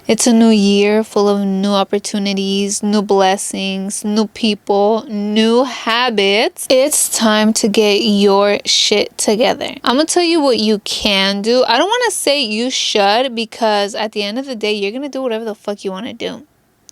It's a new year full of new opportunities, new blessings, new people, new habits. It's time to get your shit together. I'm gonna tell you what you can do. I don't want to say you should, because at the end of the day, you're gonna do whatever the fuck you want to do.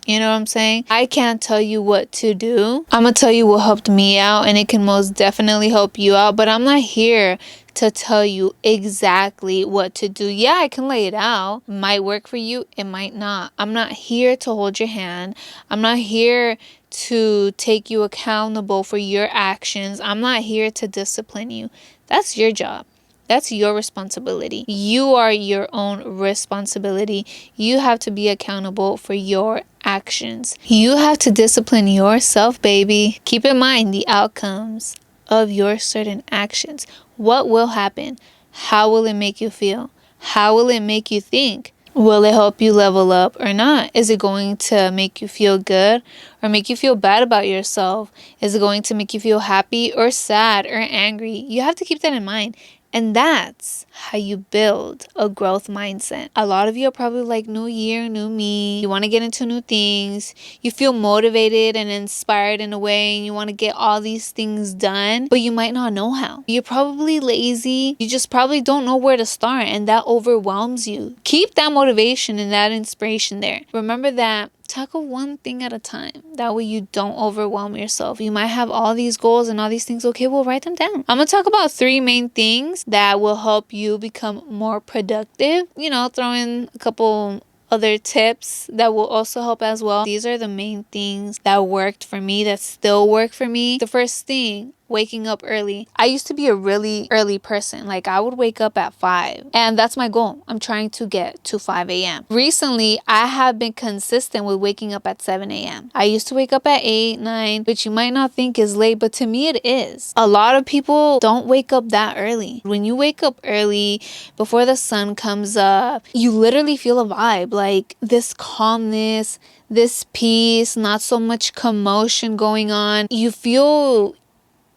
You know what I'm saying? I can't tell you what to do. I'm going to tell you what helped me out, and it can most definitely help you out. But I'm not here to tell you exactly what to do. Yeah, I can lay it out. It might work for you. It might not. I'm not here to hold your hand. I'm not here to take you accountable for your actions. I'm not here to discipline you. That's your job. That's your responsibility. You are your own responsibility. You have to be accountable for your actions. You have to discipline yourself, baby. Keep in mind the outcomes of your certain actions. What will happen? How will it make you feel? How will it make you think? Will it help you level up or not? Is it going to make you feel good or make you feel bad about yourself? Is it going to make you feel happy or sad or angry? You have to keep that in mind. And that's how you build a growth mindset. A lot of you are probably like, new year, new me. You want to get into new things. You feel motivated and inspired in a way, and you want to get all these things done, but you might not know how. You're probably lazy. You just probably don't know where to start, and that overwhelms you. Keep that motivation and that inspiration there. Remember that tackle one thing at a time. That way you don't overwhelm yourself. You might have all these goals and all these things. Okay, well, write them down. I'm going to talk about 3 main things that will help you become more productive. You know, throw in a couple other tips that will also help as well. These are the main things that worked for me, that still work for me. The first thing, waking up early. I used to be a really early person. Like, I would wake up at 5, and that's my goal. I'm trying to get to 5 a.m. Recently, I have been consistent with waking up at 7 a.m. I used to wake up at 8, 9, which you might not think is late, but to me it is. A lot of people don't wake up that early. When you wake up early, before the sun comes up, you literally feel a vibe, like this calmness, this peace, not so much commotion going on. You feel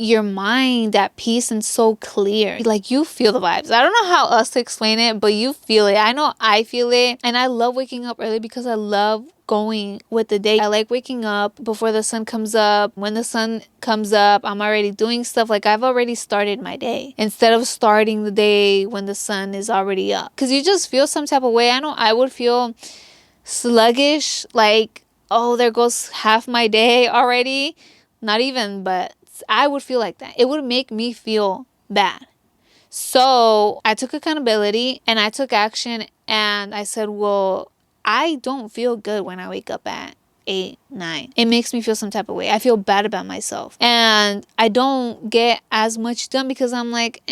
your mind at peace and so clear. Like, you feel the vibes. I don't know how else to explain it, but you feel it. I know I feel it. And I love waking up early because I love going with the day. I like waking up before the sun comes up. When the sun comes up, I'm already doing stuff. Like, I've already started my day instead of starting the day when the sun is already up. Because you just feel some type of way. I know I would feel sluggish, like, oh, there goes half my day already. Not even, but I would feel like that. It would make me feel bad. So I took accountability and I took action, and I said, well, I don't feel good when I wake up at 8, 9. It makes me feel some type of way. I feel bad about myself. And I don't get as much done because I'm like,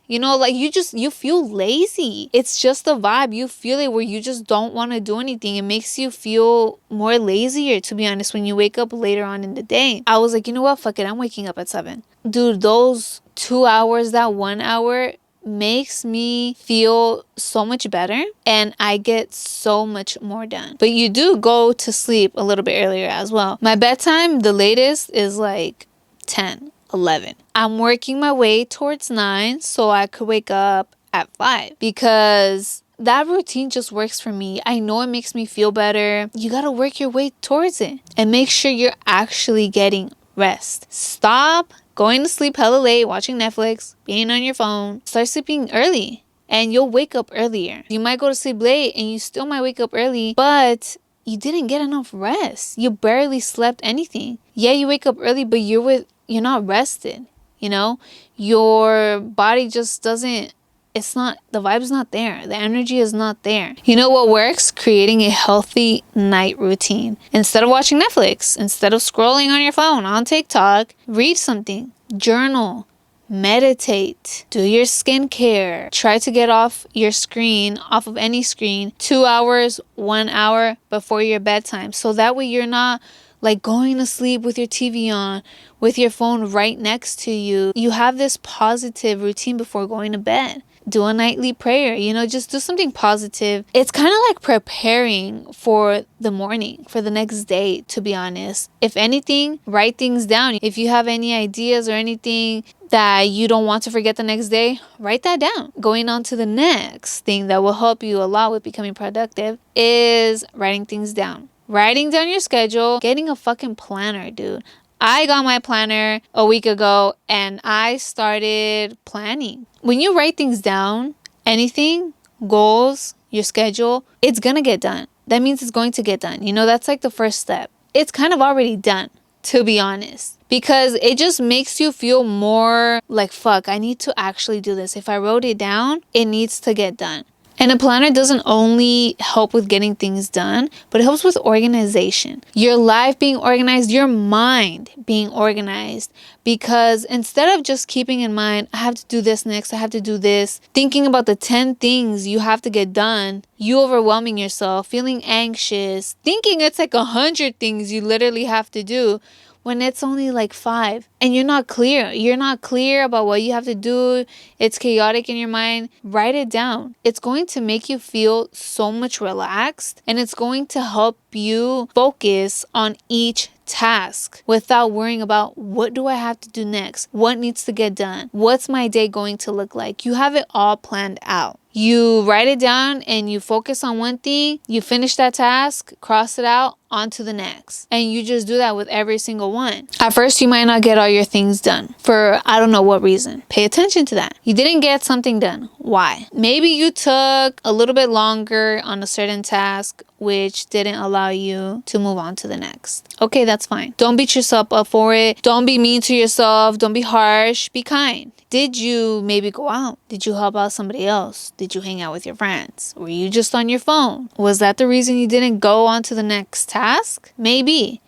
you know, like, you feel lazy. It's just the vibe. You feel it where you just don't want to do anything. It makes you feel more lazier, to be honest, when you wake up later on in the day. I was like, you know what? Fuck it. I'm waking up at 7. Dude, those 2 hours, that 1 hour makes me feel so much better, and I get so much more done. But you do go to sleep a little bit earlier as well. My bedtime, the latest, is like 10, 11. I'm working my way towards 9 so I could wake up at 5, because that routine just works for me. I know it makes me feel better. You gotta work your way towards it and make sure you're actually getting rest. Stop going to sleep hella late, watching Netflix, being on your phone. Start sleeping early and you'll wake up earlier. You might go to sleep late and you still might wake up early, but you didn't get enough rest. You barely slept anything. Yeah, you wake up early, but you're not rested. You know, your body just doesn't, the vibe's not there. The energy is not there. You know what works? Creating a healthy night routine. Instead of watching Netflix, instead of scrolling on your phone, on TikTok, read something, journal, meditate, do your skincare. Try to get off your screen, off of any screen, 2 hours, 1 hour before your bedtime. So that way you're not like going to sleep with your TV on, with your phone right next to you. You have this positive routine before going to bed. do a nightly prayer, just do something positive. It's kind of like preparing for the morning, for the next day, to be honest. If anything, write things down. If you have any ideas or anything that you don't want to forget the next day, write that down. Going on to the next thing that will help you a lot with becoming productive is writing things down. Writing down your schedule, getting a fucking planner, dude. I got my planner a week ago and I started planning. When you write things down, anything, goals, your schedule, it's gonna get done. That means it's going to get done. That's like the first step. It's kind of already done, to be honest. Because it just makes you feel more like, fuck, I need to actually do this. If I wrote it down, it needs to get done. And a planner doesn't only help with getting things done, but it helps with organization. Your life being organized, your mind being organized. Because instead of just keeping in mind, I have to do this next, I have to do this, thinking about the 10 things you have to get done, you overwhelming yourself, feeling anxious, thinking it's like 100 things you literally have to do, when it's only like 5 and you're not clear. You're not clear about what you have to do. It's chaotic in your mind. Write it down. It's going to make you feel so much relaxed and it's going to help you focus on each task without worrying about what do I have to do next? What needs to get done? What's my day going to look like? You have it all planned out. You write it down and you focus on one thing, you finish that task, cross it out, on to the next. And you just do that with every single one. At first, you might not get all your things done for I don't know what reason. Pay attention to that. You didn't get something done. Why? Maybe you took a little bit longer on a certain task, which didn't allow you to move on to the next. Okay, that's fine. Don't beat yourself up for it. Don't be mean to yourself. Don't be harsh. Be kind. Did you maybe go out? Did you help out somebody else? Did you hang out with your friends? Were you just on your phone? Was that the reason you didn't go on to the next task? Maybe.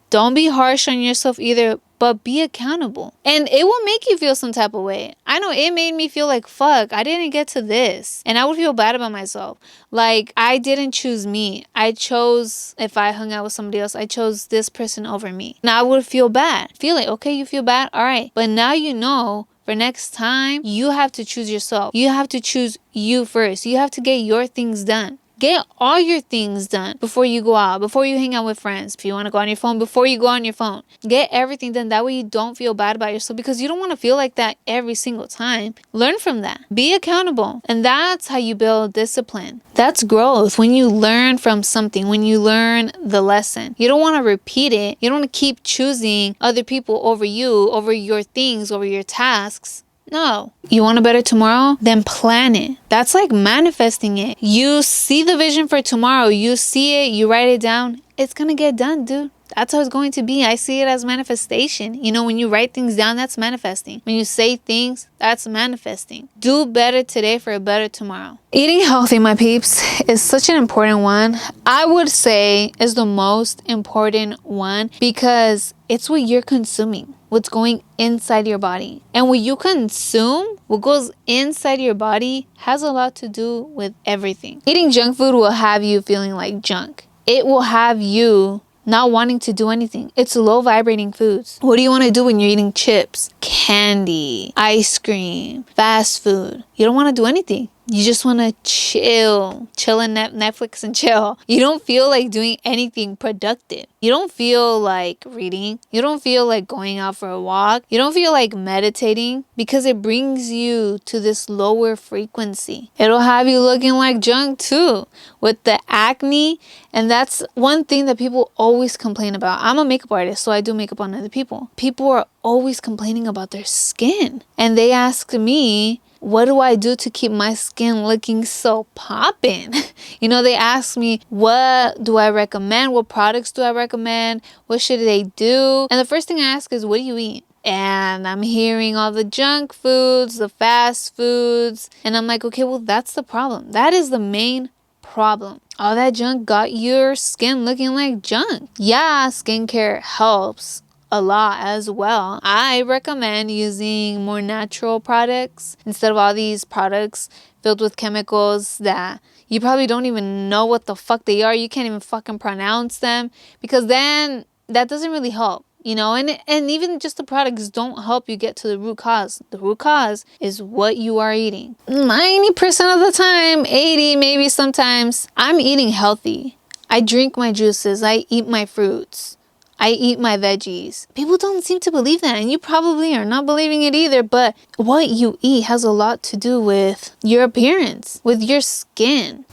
Don't be harsh on yourself either, but be accountable. And it will make you feel some type of way. I know it made me feel like, fuck, I didn't get to this. And I would feel bad about myself. Like, I didn't choose me. I chose, if I hung out with somebody else, I chose this person over me. Now I would feel bad. Feel like, okay, you feel bad? All right. But now you know, for next time, you have to choose yourself. You have to choose you first. You have to get your things done. Get all your things done before you go out, before you hang out with friends. If you want to go on your phone, before you go on your phone. Get everything done. That way you don't feel bad about yourself because you don't want to feel like that every single time. Learn from that. Be accountable. And that's how you build discipline. That's growth. When you learn from something, when you learn the lesson, you don't want to repeat it. You don't want to keep choosing other people over you, over your things, over your tasks. No. You want a better tomorrow? Then plan it. That's like manifesting it. You see the vision for tomorrow. You see it. You write it down. It's going to get done, dude. That's how it's going to be. I see it as manifestation. When you write things down, that's manifesting. When you say things, that's manifesting. Do better today for a better tomorrow. Eating healthy, my peeps, is such an important one. I would say is the most important one because it's what you're consuming, what's going inside your body. And what you consume, what goes inside your body, has a lot to do with everything. Eating junk food will have you feeling like junk. It will have you not wanting to do anything. It's low vibrating foods. What do you want to do when you're eating chips, candy, ice cream, fast food? You don't want to do anything. You just want to chill in Netflix and chill. You don't feel like doing anything productive. You don't feel like reading. You don't feel like going out for a walk. You don't feel like meditating because it brings you to this lower frequency. It'll have you looking like junk too with the acne. And that's one thing that people always complain about. I'm a makeup artist, so I do makeup on other people. People are always complaining about their skin. And they ask me, what do I do to keep my skin looking so poppin'? They ask me, what do I recommend? What products do I recommend? What should they do? And the first thing I ask is, what do you eat? And I'm hearing all the junk foods, the fast foods. And I'm like, okay, well, that's the problem. That is the main problem. All that junk got your skin looking like junk. Yeah, skincare helps a lot as well. I recommend using more natural products instead of all these products filled with chemicals that you probably don't even know what the fuck they are. You can't even fucking pronounce them because then that doesn't really help. you know, and even just the products don't help you get to the root cause. The root cause is what you are eating. 90% of the time, 80 maybe sometimes, I'm eating healthy. I drink my juices, I eat my fruits, I eat my veggies. People don't seem to believe that, and you probably are not believing it either, but what you eat has a lot to do with your appearance, with your skin.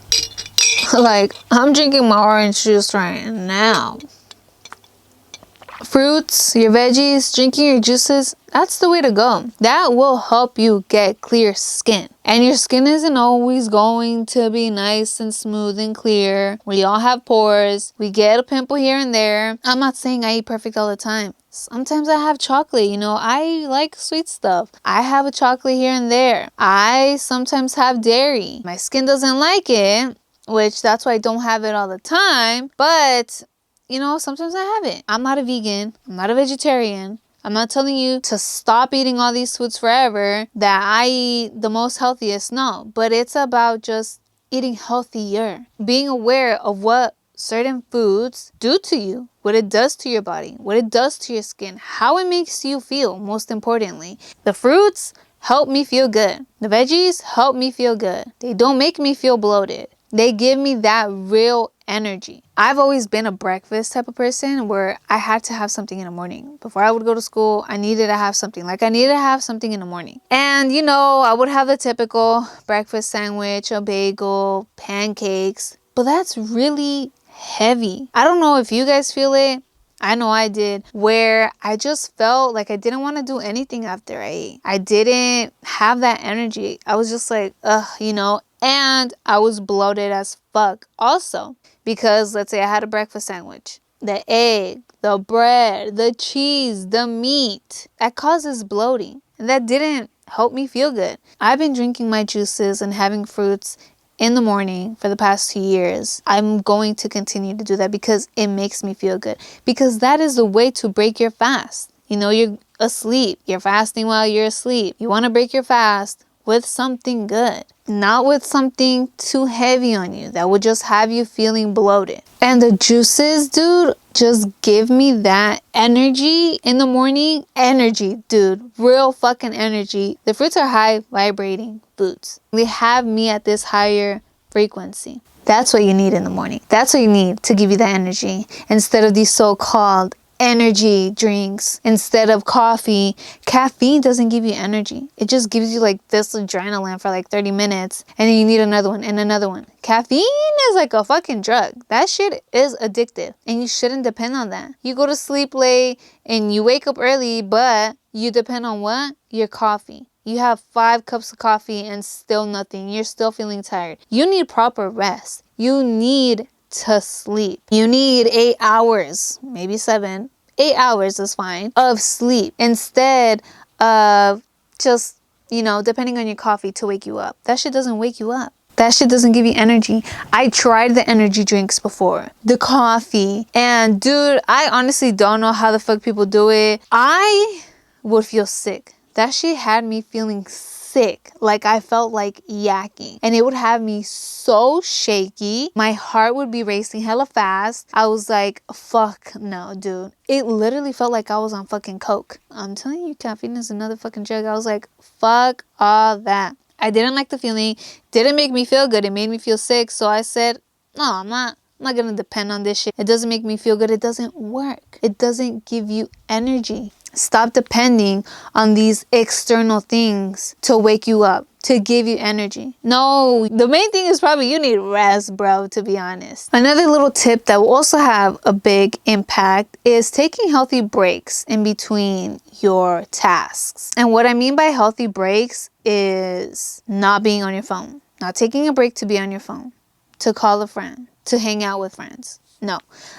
Like, I'm drinking my orange juice right now. Fruits, your veggies, drinking your juices, that's the way to go. That will help you get clear skin. And your skin isn't always going to be nice and smooth and clear. We all have pores. We get a pimple here and there. I'm not saying I eat perfect all the time. Sometimes I have chocolate, you know, I like sweet stuff. I have a chocolate here and there. I sometimes have dairy. My skin doesn't like it, which that's why I don't have it all the time. But you know, sometimes I have it. I'm not a vegan. I'm not a vegetarian. I'm not telling you to stop eating all these foods forever, that I eat the most healthiest. No, but it's about just eating healthier. Being aware of what certain foods do to you, what it does to your body, what it does to your skin, how it makes you feel, most importantly. The fruits help me feel good. The veggies help me feel good. They don't make me feel bloated. They give me that real energy. I've always been a breakfast type of person where I had to have something in the morning. Before I would go to school, I needed to have something. Like, I needed to have something in the morning. And, you know, I would have the typical breakfast sandwich, a bagel, pancakes. But that's really heavy. I don't know if you guys feel it. I know I did, where I just felt like I didn't want to do anything after I ate. I didn't have that energy. I was just like, ugh, you know, and I was bloated as fuck also, because let's say I had a breakfast sandwich. The egg, the bread, the cheese, the meat, that causes bloating. And that didn't help me feel good. I've been drinking my juices and having fruits in the morning for the past 2 years. I'm going to continue to do that because it makes me feel good. Because that is the way to break your fast. You know, you're asleep. You're fasting while you're asleep. You want to break your fast with something good. Not with something too heavy on you that would just have you feeling bloated. And the juices, dude, just give me that energy in the morning. Energy, dude. Real fucking energy. The fruits are high vibrating foods. They have me at this higher frequency. That's what you need in the morning. That's what you need to give you that energy. Instead of these so-called energy drinks, instead of coffee. Caffeine doesn't give you energy. It just gives you like this adrenaline for like 30 minutes, and then you need another one and another one. Caffeine is like a fucking drug. That shit is addictive, and you shouldn't depend on that. You go to sleep late and you wake up early, but you depend on what? Your coffee. You have 5 cups of coffee and still nothing. You're still feeling tired. You need proper rest. You need to sleep. You need 8 hours, maybe 7. 8 hours is fine of sleep instead of just, you know, depending on your coffee to wake you up. That shit doesn't wake you up. That shit doesn't give you energy. I tried the energy drinks before, the coffee, and dude, I honestly don't know how the fuck people do it. I would feel sick. That shit had me feeling sick. Like, I felt like yakking, and it would have me so shaky. My heart would be racing hella fast. I was like, fuck no, dude. It literally felt like I was on fucking coke. I'm telling you, caffeine is another fucking drug. I was like, fuck all that. I didn't like the feeling. Didn't make me feel good. It made me feel sick. So I said, no, I'm not gonna depend on this shit. It doesn't make me feel good. It doesn't work. It doesn't give you energy. Stop depending on these external things to wake you up, to give you energy. No, the main thing is probably you need rest, bro, to be honest. Another little tip that will also have a big impact is taking healthy breaks in between your tasks. And what I mean by healthy breaks is not being on your phone, not taking a break to be on your phone, to call a friend, to hang out with friends. No,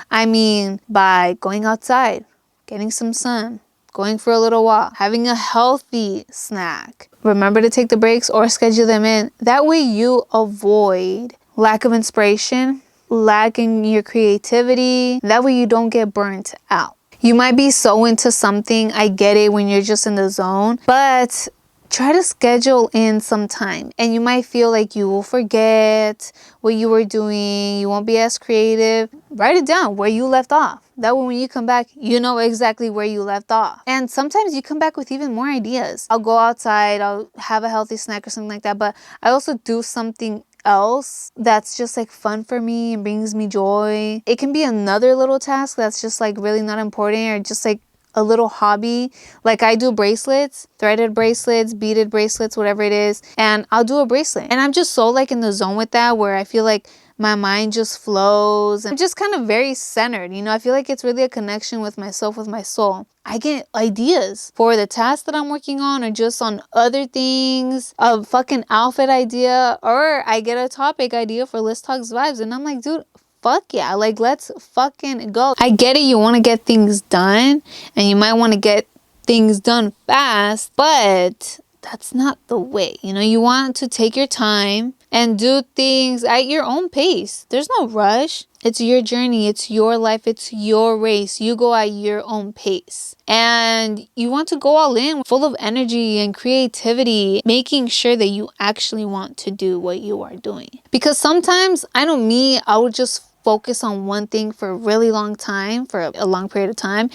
I mean by going outside, getting some sun, going for a little walk, having a healthy snack. Remember to take the breaks or schedule them in. That way you avoid lack of inspiration, lacking your creativity. That way you don't get burnt out. You might be so into something, I get it when you're just in the zone, but try to schedule in some time. And you might feel like you will forget what you were doing. You won't be as creative. Write it down where you left off. That way when you come back, you know exactly where you left off. And sometimes you come back with even more ideas. I'll go outside, I'll have a healthy snack or something like that. But I also do something else that's just like fun for me and brings me joy. It can be another little task that's just like really not important, or just like a little hobby. Like I do bracelets, threaded bracelets, beaded bracelets, whatever it is, and I'll do a bracelet. And I'm just so like in the zone with that, where I feel like my mind just flows and I'm just kind of very centered. You know, I feel like it's really a connection with myself, with my soul. I get ideas for the task that I'm working on, or just on other things, a fucking outfit idea, or I get a topic idea for Let's Talks Vibes. And I'm like, dude, fuck yeah, like let's fucking go. I get it, you want to get things done and you might want to get things done fast, but that's not the way. You know, you want to take your time and do things at your own pace. There's no rush. It's your journey. It's your life. It's your race. You go at your own pace. And you want to go all in, full of energy and creativity, making sure that you actually want to do what you are doing. Because sometimes, I would just focus on one thing for a really long time, for a long period of time,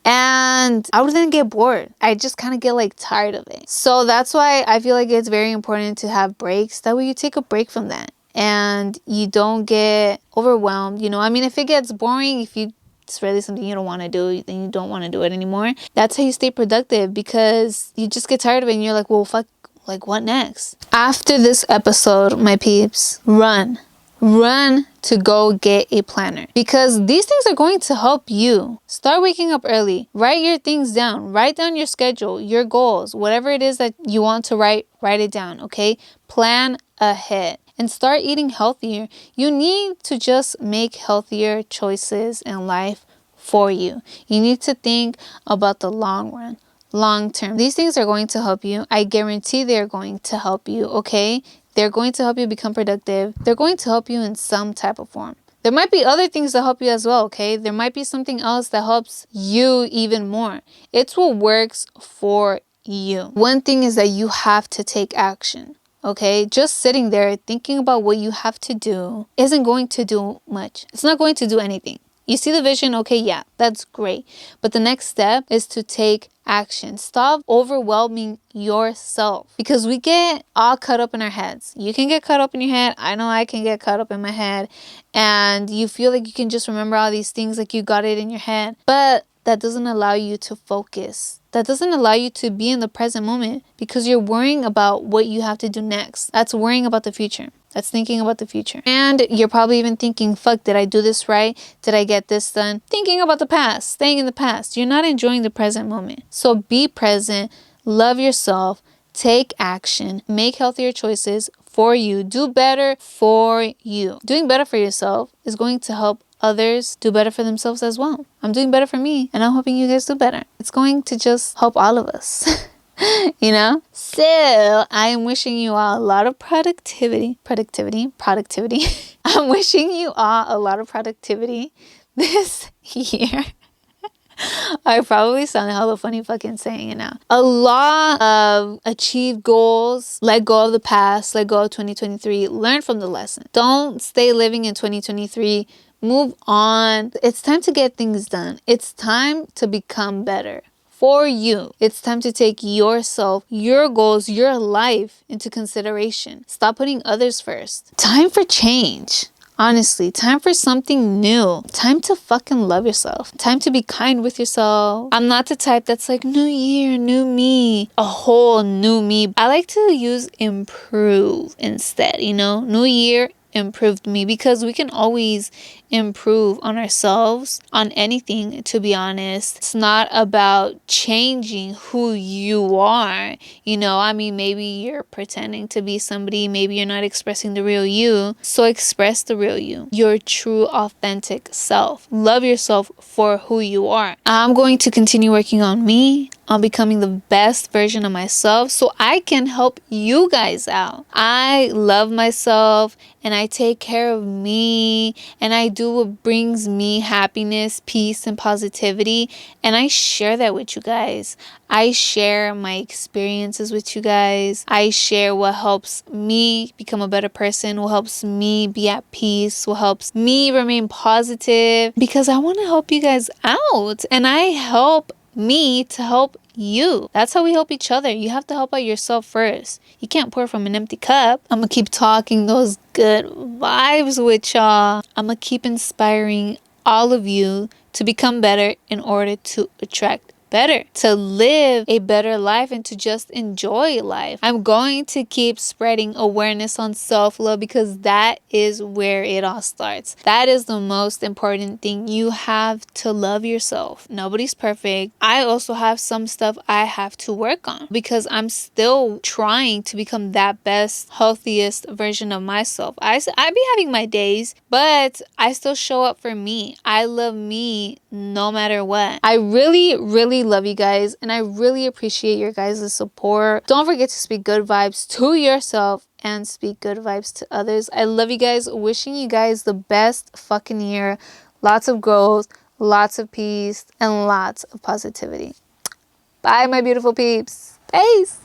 and I would then get bored. I just kind of get like tired of it. So that's why I feel like it's very important to have breaks. That way you take a break from that and you don't get overwhelmed. You know, I mean, if it gets boring, if it's really something you don't want to do, then you don't want to do it anymore. That's how you stay productive, because you just get tired of it and you're like, well, fuck, like what next? After this episode, my peeps, run to go get a planner, because these things are going to help you. Start waking up early. Write your things down. Write down your schedule, your goals, whatever it is that you want to write it down, okay? Plan ahead and start eating healthier. You need to just make healthier choices in life for you. You need to think about the long run, long term. These things are going to help you. I guarantee they're going to help you, okay? They're going to help you become productive. They're going to help you in some type of form. There might be other things that help you as well, okay? There might be something else that helps you even more. It's what works for you. One thing is that you have to take action, okay? Just sitting there thinking about what you have to do isn't going to do much. It's not going to do anything. You see the vision, okay, yeah, that's great. But the next step is to take action. Stop overwhelming yourself, because we get all caught up in our heads. You can get caught up in your head. I know I can get caught up in my head. And you feel like you can just remember all these things, like you got it in your head. But that doesn't allow you to focus. That doesn't allow you to be in the present moment, because you're worrying about what you have to do next. That's worrying about the future. That's thinking about the future. And you're probably even thinking, fuck, did I do this right? Did I get this done? Thinking about the past, staying in the past. You're not enjoying the present moment. So be present, love yourself, take action, make healthier choices for you, do better for you. Doing better for yourself is going to help others do better for themselves as well. I'm doing better for me, and I'm hoping you guys do better. It's going to just help all of us. You know? So I am wishing you all a lot of productivity. I'm wishing you all a lot of productivity this year. I probably sound hella funny fucking saying it now. A lot of achieved goals. Let go of the past. Let go of 2023. Learn from the lesson. Don't stay living in 2023. Move on. It's time to get things done. It's time to become better. For you. It's time to take yourself, your goals, your life into consideration. Stop putting others first. Time for change. Honestly, time for something new. Time to fucking love yourself. Time to be kind with yourself. I'm not the type that's like, new year, new me. A whole new me. I like to use improve instead, you know? New year, improved me, because we can always improve on ourselves, on anything, to be honest. It's not about changing who you are. You know, I mean, maybe you're pretending to be somebody, maybe you're not expressing the real you. So express the real you, your true authentic self. Love yourself for who you are. I'm going to continue working on me, on becoming the best version of myself, so I can help you guys out. I love myself and I take care of me and I do what brings me happiness, peace, and positivity, and I share that with you guys. I share my experiences with you guys. I share what helps me become a better person, what helps me be at peace, what helps me remain positive, because I want to help you guys out, and I help me to help you. That's how we help each other. You have to help out yourself first. You can't pour from an empty cup. I'm gonna keep talking those good vibes with y'all. I'm gonna keep inspiring all of you to become better in order to attract better, to live a better life, and to just enjoy life. I'm going to keep spreading awareness on self-love, because that is where it all starts. That is the most important thing. You have to love yourself. Nobody's perfect. I also have some stuff I have to work on, because I'm still trying to become that best, healthiest version of myself. I be having my days, but I still show up for me. I love me no matter what. I really love you guys, and I really appreciate your guys' support. Don't forget to speak good vibes to yourself and speak good vibes to others. I love you guys. Wishing you guys the best fucking year. Lots of growth, lots of peace, and lots of positivity. Bye, my beautiful peeps. Peace.